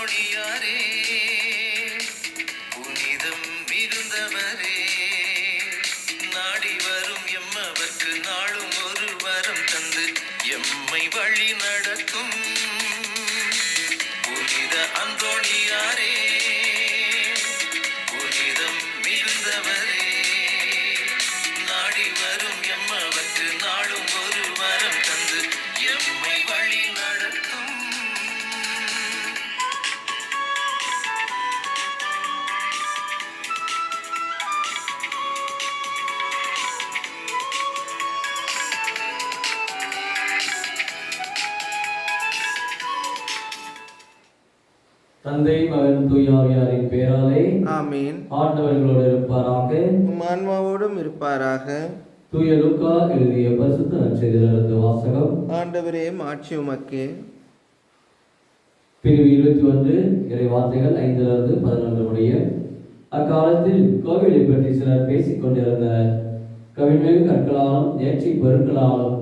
அந்தோணியாரே, புனிதம் மிகுந்தவரே, நாடி வரும் எம்மவர்க்கு நாளும் ஒரு வரம் தந்து எம்மை வழி நடத்தும் புனித அந்தோணியாரே, புனிதம் மிகுந்தவரே, நாடி வரும் எம்மவர்க்கு நாளும் ஒரு வரம் தந்து எம்மை வழி நடத்தும். தந்தை மகன் தூயாவியாரின் பெயராலே ஆமீன். ஆண்டவர்களோடு இருப்பாராக, உம் ஆன்மாவோடும் இருப்பாராக. தூய லூக்கா எழுதிய பரிசுத்த நற்செய்தியிலிருந்து வாசகம். ஆண்டவரே மாட்சி உமக்கே. பிரிவு 21 இறை வார்த்தைகள் 5-11 முடிய. அக்காலத்தில் கோவிலை பற்றி சிலர் பேசிக் கொண்டிருந்தனர். கவின்மிகு கற்களாலும் நேர்ச்சி பொருட்களாலும்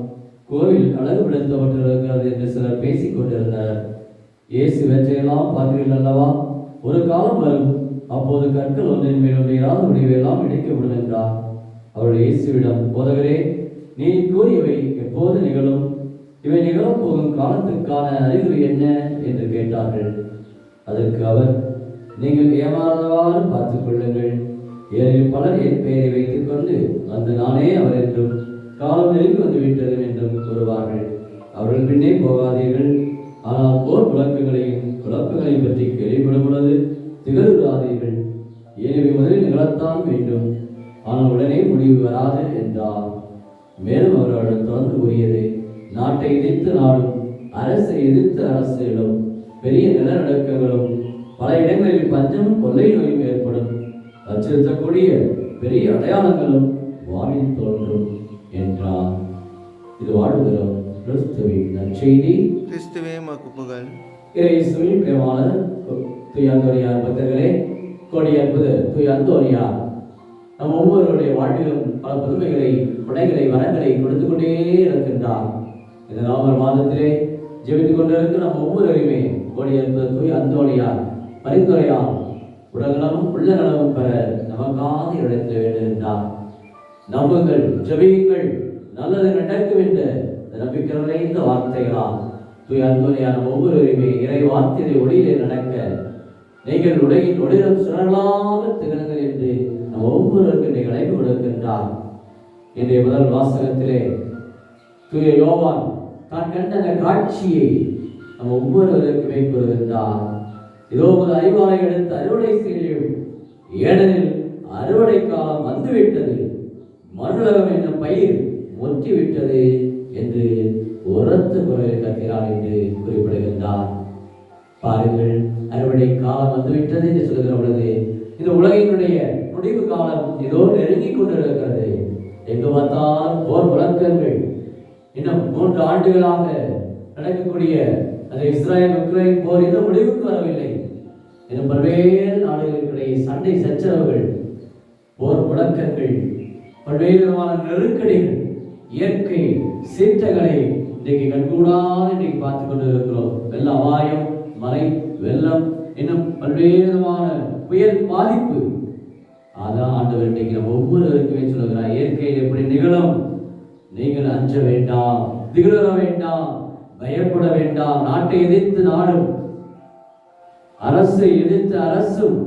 கோவில் அழகுபடுத்தப்பட்டிருக்கிறது என்று சிலர் பேசிக் கொண்டிருந்தனர். இயேசு இவற்றையெல்லாம் பார்த்தீர்கள் அல்லவா? ஒரு காலம் வரும், அப்போது கற்கள் ஒன்றின் மேல் ஒன்று இராத முடிவெல்லாம் இணைக்கப்படும் என்றார். அவர்கள் இயேசுவிடம், போதகரே, நீ கூறியவை எப்போது நிகழும்? இவை நிகழப் போகும் காலத்திற்கான அறிகுறி என்ன என்று கேட்டார்கள். அதற்கு அவர், நீங்கள் ஏமாறாதவாறு பார்த்துக் கொள்ளுங்கள். ஏனில் பலர் என் பெயரை வைத்துக் கொண்டு வந்து நானே அவர் என்றும் காலம் நெருங்கி வந்துவிட்டது என்றும் கூறுவார்கள். அவர்கள் பின்னே போகாதீர்கள். ஆனால் போர் விளக்குகளையும் குழப்பங்களையும் பற்றி கேள்விப்படும் பொழுது திகழ்கிறாதீர்கள். எனவே முதலில் நிகழத்தான் வேண்டும், ஆனால் உடனே முடிவு வராது என்றார். மேலும் அவர்களிடம் தொடர்ந்து கூறியது, நாட்டை எதிர்த்து நாடும், அரசை எதிர்த்து அரசுகளும், பெரிய நிலநடுக்கங்களும், பல இடங்களில் பஞ்சமும் கொள்ளை நோயும் ஏற்படும். அச்சுறுத்தக்கூடிய பெரிய அடையாளங்களும் வானில் தோன்றும் என்றார். இது வாழ்கிறோம் கிறிஸ்துவின் நற்செய்தி. கிறிஸ்துவே உமக்கு புகழ். இயேசுவின் பிரியமான தூய அந்தோனியார் பக்தர்களே, கோடி அற்புத தூய அந்தோனியார் நம் ஒவ்வொருவருடைய வாழ்விலும் பல புதுமைகளை, உடைகளை, வரங்களை கொடுத்து கொண்டே இருக்கின்றார். இந்த நவம்பர் மாதத்திலே ஜெபித்துக் கொண்டிருக்க நம் ஒவ்வொருவரையுமே கோடி அற்புத தூய அந்தோனியார் பரிந்துரையால் உடல் நலமும் உள்ள நலமும் பெற நமக்காக இடத்தில் வேண்டுகின்றார். நம்புங்கள், ஜெபியுங்கள், நல்லது நடக்கும் என்ற நம்பிக்கை நிறைந்த வார்த்தைகளால் தூய அந்தோனியார் ஒவ்வொருவருமே இறை வார்த்தையை ஒளியிலே நடக்க நீங்கள் உலகின் ஒளிரும் சுடர்களாக திகழுங்கள் என்று நம் ஒவ்வொருவருக்கும் அழைப்பு கொடுக்கின்றார். இன்றைய முதல் வாசகத்திலே தூய யோவான் தான் கண்ட அந்த காட்சியை நம் ஒவ்வொருவருக்குமே கூறுகின்றார். இதோ ஒரு அறிவாலை எடுத்து அறுவடை செய்யும், ஏனெனில் அறுவடை காலம் வந்துவிட்டது, மண்ணுலகம் என்னும் பயிர் முற்றிவிட்டது என்று உரத்த குரலில் கற்கிறார் என்று குறிப்பிடுகின்றார். பாருங்கள், அறுவடை காலம் வந்துவிட்டது என்று சொல்கிற பொழுது இந்த உலகினுடைய முடிவு காலம் இதோ நெருங்கிக் கொண்டிருக்கிறது. எங்கு பார்த்தால் போர் முழக்கங்கள். இன்னும் 3 ஆண்டுகளாக நடக்கக்கூடிய அந்த இஸ்ரேல் உக்ரைன் போர் இன்னும் முடிவுக்கு வரவில்லை. இன்னும் பல்வேறு நாடுகளுக்கிடையே சண்டை சச்சரவுகள், போர் முழக்கங்கள், பல்வேறு விதமான நெருக்கடிகள், இயற்கை சீற்றங்களை இன்றைக்கு கண்கூடாக இன்றைக்கு பார்த்துக் கொண்டு இருக்கிறோம். வெள்ள அபாயம், மழை, வெள்ளம், இன்னும் பல்வேறு விதமான புயல் பாதிப்பு. அதான் ஆண்டவர் இன்றைக்கு நம்ம ஒவ்வொருவருக்குமே சொல்லுகிறார், இயற்கையில் எப்படி நிகழும், நீங்கள் அஞ்ச வேண்டாம், திகழ வேண்டாம், பயப்பட வேண்டாம். நாட்டை எதிர்த்து நாடும், அரசை எதிர்த்து அரசும்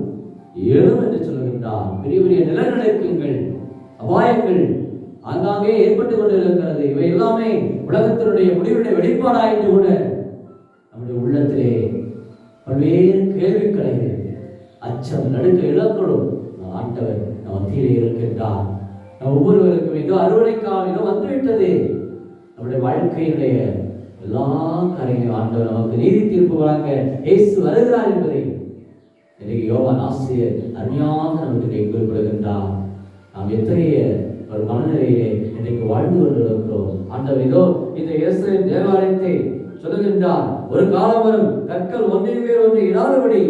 எழும் என்று சொல்லுகின்றார். பெரிய பெரிய நிலநடுக்கங்கள், அபாயங்கள் ஆங்காங்கே ஏற்பட்டுக் கொண்டிருக்கிறது. இவை எல்லாமே உலகத்தினுடைய முடிவுடைய வெளிப்பாடாயிட்டு கூட நம்முடைய உள்ளத்திலே பல்வேறு கேள்விகளை, அச்சம், நடுக்க இழக்கணும். ஆண்டவர் நம் மத்தியிலே இருக்கின்றார். நம் ஒவ்வொருவருக்கும் ஏதோ அறுவடை காலம் ஏதோ வந்துவிட்டது. நம்முடைய வாழ்க்கையினுடைய எல்லா காரியங்களையும் ஆண்டவர் நமக்கு நீதி தீர்ப்பு வழங்க இயேசு வருகிறார் என்பதை இன்றைக்கு யோவான் ஆசிரியர் அருமையாக நமக்கு குறிப்பிடுகின்றார். நாம் எத்தகைய ஒரு மனநிலையிலே இன்றைக்கு வாழ்ந்து கொண்டிருக்கிறோம். ஆண்டவர் இதோ இந்த இயேசுவின் தேவாலயத்தை சொல்லுகின்றார், ஒரு காலம் வரும், கற்கள் ஒன்றின் மேல் ஒன்று இடாதபடி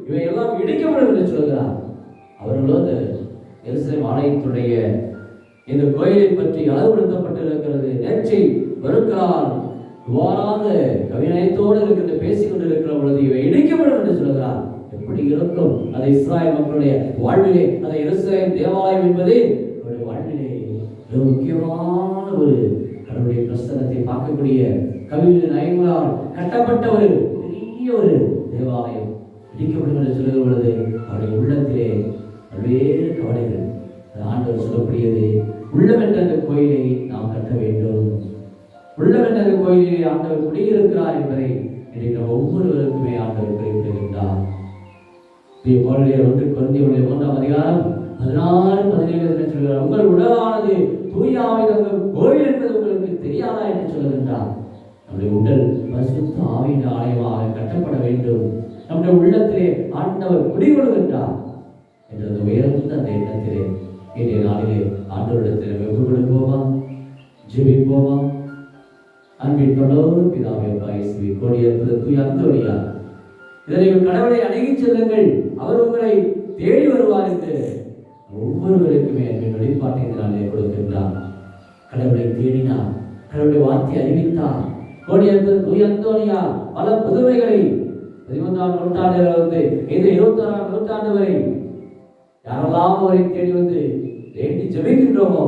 இவை எல்லாம் இடிக்கப்படும் என்று சொல்கிறார். அவர்களோ இந்த எருசலேம் ஆலயத்துடைய இந்த கோயிலை பற்றி அழகுபடுத்தப்பட்டிருக்கிறது. நேர்ச்சை பொருட்களால் இவ்வாறாக கவிநயத்தோடு இருக்கின்ற பேசிக் கொண்டிருக்கிற பொழுது இவை இடிக்கப்படும் என்று சொல்கிறார். எப்படி இருக்கும் அது இஸ்ராயல் மக்களுடைய வாழ்விலே, அந்த எருசலேம் தேவாலயம் என்பது அவருடைய வாழ்விலே மிக முக்கியமான ஒரு கடவுளுடைய பிரசன்னத்தை பார்க்கக்கூடிய கவிஞர் நயங்களால் கட்டப்பட்ட ஒரு பெரிய ஒரு தேவாலயம் இடிக்கப்படும் என்று சொல்லுகிற பொழுது அவருடைய உள்ளத்திலே பல்வேறு கவலைகள். ஆண்டவர் சொல்லக்கூடியது, உள்ளம் என்ற அந்த கோயிலை நாம் கட்ட வேண்டும். உள்ளம் என்ற அந்த கோயிலிலே ஆண்டவர் குடியிருக்கிறார் என்பதை இன்றைக்கு ஒவ்வொருவருக்குமே ஆண்டவர் குறிப்பிடுகின்றார். 1 கொரிந்தியர் 1 அதிகாரம் 16-17 சொல்கிறார், உங்கள் உடலானது தூய ஆவி தங்கும் கோயில் என்பது உங்களுக்கு தெரியாதா என்று சொல்லுகின்றார். நம்முடைய உடல் பரிசுத்த ஆவியின் ஆலயமாக கட்டப்பட வேண்டும். நம்முடைய உள்ளத்திலே ஆண்டவர் குடிகொள்கின்றார் என்ற அந்த உயர்ந்த அந்த எண்ணத்திலே இன்றைய நாளிலே ஆண்டவரிடத்தில் வெகு கொடுப்போமா, ஜெபிப்போமா. அன்பின் தொடர்பு பிதாவே இயேசுவே, கொடியேற்பது தூய அந்தோனியா, இதனை கடவுளை அணுகிச் செல்லுங்கள், அவர் உங்களை தேடி வருவார் என்று ஒவ்வொருவருக்குமே அன்பின் வெளிப்பாட்டை இந்த நாளிலே கொடுக்கின்றார். கடவுளை தேடினார், கடவுளுடைய வார்த்தை அறிவித்தார். கொடியேற்பது தூய அந்தோனியா பல புதுமைகளை 11ஆம் நூற்றாண்டிலிருந்து இந்த 21ஆம் நூற்றாண்டு வரை யாரெல்லாம் அவரை தேடி வந்து வேண்டி ஜெபிக்கின்றோமோ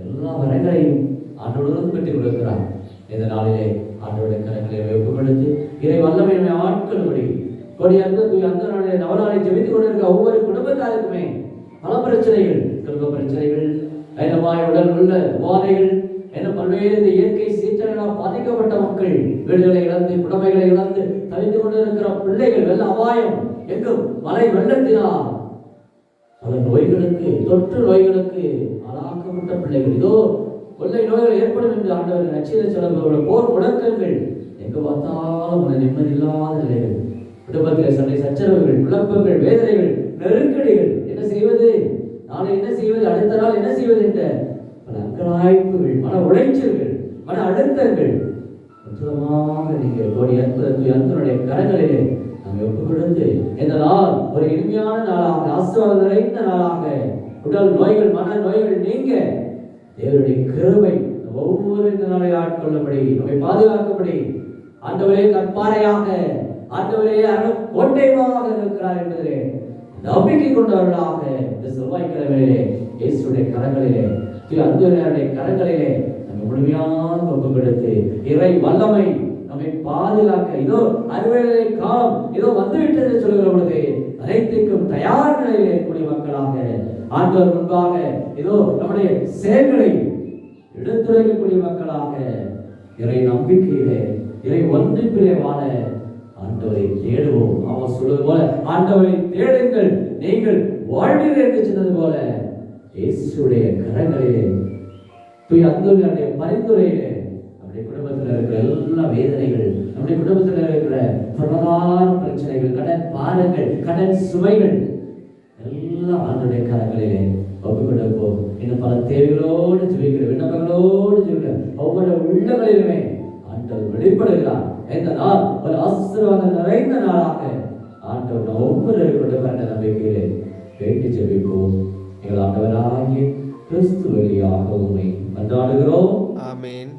எல்லா வரங்களையும் ஆண்டவரோடு பெற்றுக் கொடுக்கிறார். இந்த நாளிலே ஆண்டவருடைய கரங்களை ஒப்புக்கொடுத்து இறை வல்லமை ஆட்களும்படி கொடியேற்பது தூய அந்தோனியா நவநாளை ஜெபித்துக் கொண்டிருக்க ஒவ்வொரு குடும்பத்தாருக்குமே பல பிரச்சனைகள், குடும்ப பிரச்சனைகள், கைதமாய் உடல் உள்ள உபாதைகள் என பல்வேறு இயற்கை சீற்றங்களால் பாதிக்கப்பட்ட மக்கள், வீடுகளை இழந்து புடமைகளை இழந்து தவித்துக் கொண்டிருக்கிற பிள்ளைகள், வெள்ள அபாயம் எங்கும் மழை வெள்ளத்தினால் பல நோய்களுக்கு, தொற்று நோய்களுக்கு ஆளாக்கப்பட்ட பிள்ளைகள், இதோ கொள்ளை நோய்கள் ஏற்படும் என்று ஆண்டவர் நச்சீர சொல்ல போர் முழக்கங்கள், எங்கு பார்த்தாலும் நிம்மதி இல்லாத நிலைகள், குடும்பத்தில் சண்டை சச்சரவுகள், குழப்பங்கள், வேதனைகள், நெருக்கடிகள், என்ன செய்வது, நாளை என்ன செய்வது, அடுத்த நாள் என்ன செய்வது என்ற பல அங்கலாய்ப்புகள், மன உளைச்சல்கள், மன அழுத்தங்கள் மொத்தமாக நீங்கள் கொடியேற்பது அந்தனுடைய கரங்களிலே நாங்கள் ஒப்புக் கொடுத்து இந்த நாள் ஒரு இனிமையான நாளாக, ஆசீர்வாதம் நிறைந்த நாளாக, உடல் நோய்கள், மன நோய்கள் நீங்க தேவனுடைய கிருபை ஒவ்வொரு இந்த நாளை ஆட்கொள்ளபடி, நம்மை பாதுகாக்கப்படி ஆண்டவரே கற்பாறையாக, ஆண்டவரே கோட்டையாக இருக்கிறார் என்பதிலே நம்பிக்கை கொண்டவர்களாக இந்த செவ்வாய்க்கிழமையிலே இயேசுடைய கரங்களிலே, அந்தோனியாருடைய கரங்களிலே நம்ம முழுமையாக ஒப்புக் கொடுத்து இறை வல்லமை நம்மை பாதுகாக்க, இதோ அறுவடை காலம் இதோ வந்துவிட்டது சொல்லுகிற பொழுது அனைத்துக்கும் தயார் நிலையில் இருக்கக்கூடிய மக்களாக ஆண்டவர் முன்பாக இதோ நம்முடைய செயல்களை எடுத்துரைக்கக்கூடிய மக்களாக இறை நம்பிக்கையிலே, இறை ஒன்றிப்பிலே வாழ ஆண்டவரை தேடுவோம். அவர் சொல்வது போல ஆண்டவரை தேடுங்கள் நீங்கள் வாழ்வீர்கள் என்று சொன்னது போல இயேசுடைய கரங்களிலே, தூய அந்தோனியாருடைய பரிந்துரையிலே நம்முடைய குடும்பத்தில் இருக்கிற எல்லா வேதனைகள், நம்முடைய குடும்பத்தில் இருக்கிற பொருளாதார பிரச்சனைகள், கடன் பாரங்கள், கடன் சுமைகள் எல்லாம் ஆண்டவருடைய கரங்களிலே ஒப்புக் கொடுப்போம். இன்னும் பல தேவைகளோடு ஜெபிக்கிற, விண்ணப்பங்களோடு ஜெபிக்கிற ஒவ்வொரு உள்ளங்களிலுமே ஆண்டவர் வெளிப்படுகிறார். இந்த நாள் ஒரு ஆசீர்வாதம் நிறைந்த நாளாக ஆண்டவர் ஒவ்வொருவரை கொண்டு வந்த நம்பிக்கையிலே வேண்டி ஜெபிப்போம். எங்கள் ஆண்டவராகிய கிறிஸ்து வழியாக உம்மை கொண்டாடுகிறோம். ஆமென்.